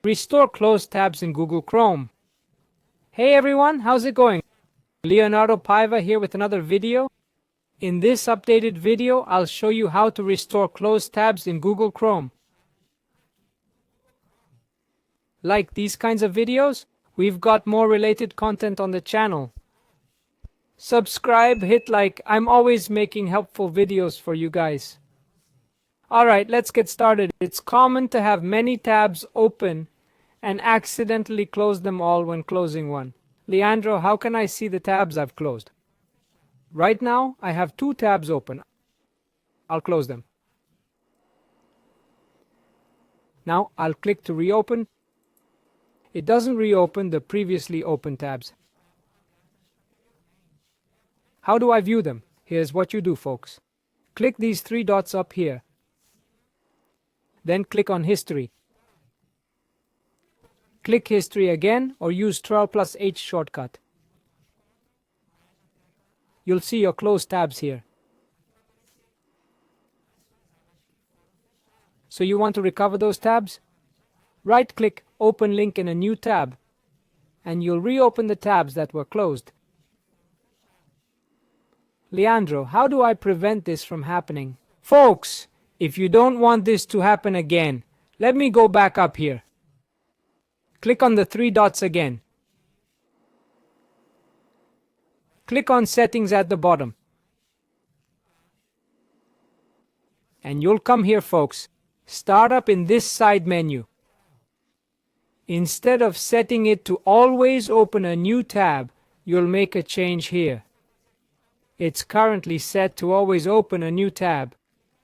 Restore closed tabs in Google Chrome. Hey everyone, how's it going? Leonardo Paiva here with another video. In this updated video, I'll show you how to restore closed tabs in Google Chrome. Like these kinds of videos? We've got more related content on the channel. Subscribe, hit like. I'm always making helpful videos for you guys. Alright, let's get started. It's common to have many tabs open and accidentally close them all when closing one. Leandro, how can I see the tabs I've closed? Right now, I have 2 tabs open. I'll close them. Now, I'll click to reopen. It doesn't reopen the previously open tabs. How do I view them? Here's what you do, folks. Click these 3 dots up here. Then click on History. Click History again or use Ctrl+H shortcut. You'll see your closed tabs here. So you want to recover those tabs? Right-click, open link in a new tab, and you'll reopen the tabs that were closed. Leandro, how do I prevent this from happening? Folks, if you don't want this to happen again, let me go back up here. Click on the 3 dots again. Click on Settings at the bottom. And you'll come here, folks. Start up in this side menu. Instead of setting it to always open a new tab, you'll make a change here. It's currently set to always open a new tab.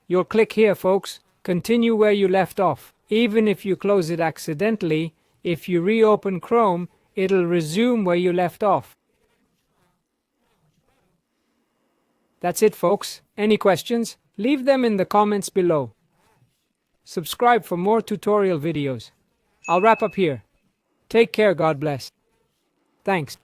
You'll click here, folks. Continue where you left off. Even if you close it accidentally, if you reopen Chrome, it'll resume where you left off. That's it, folks. Any questions? Leave them in the comments below. Subscribe for more tutorial videos. I'll wrap up here. Take care, God bless. Thanks.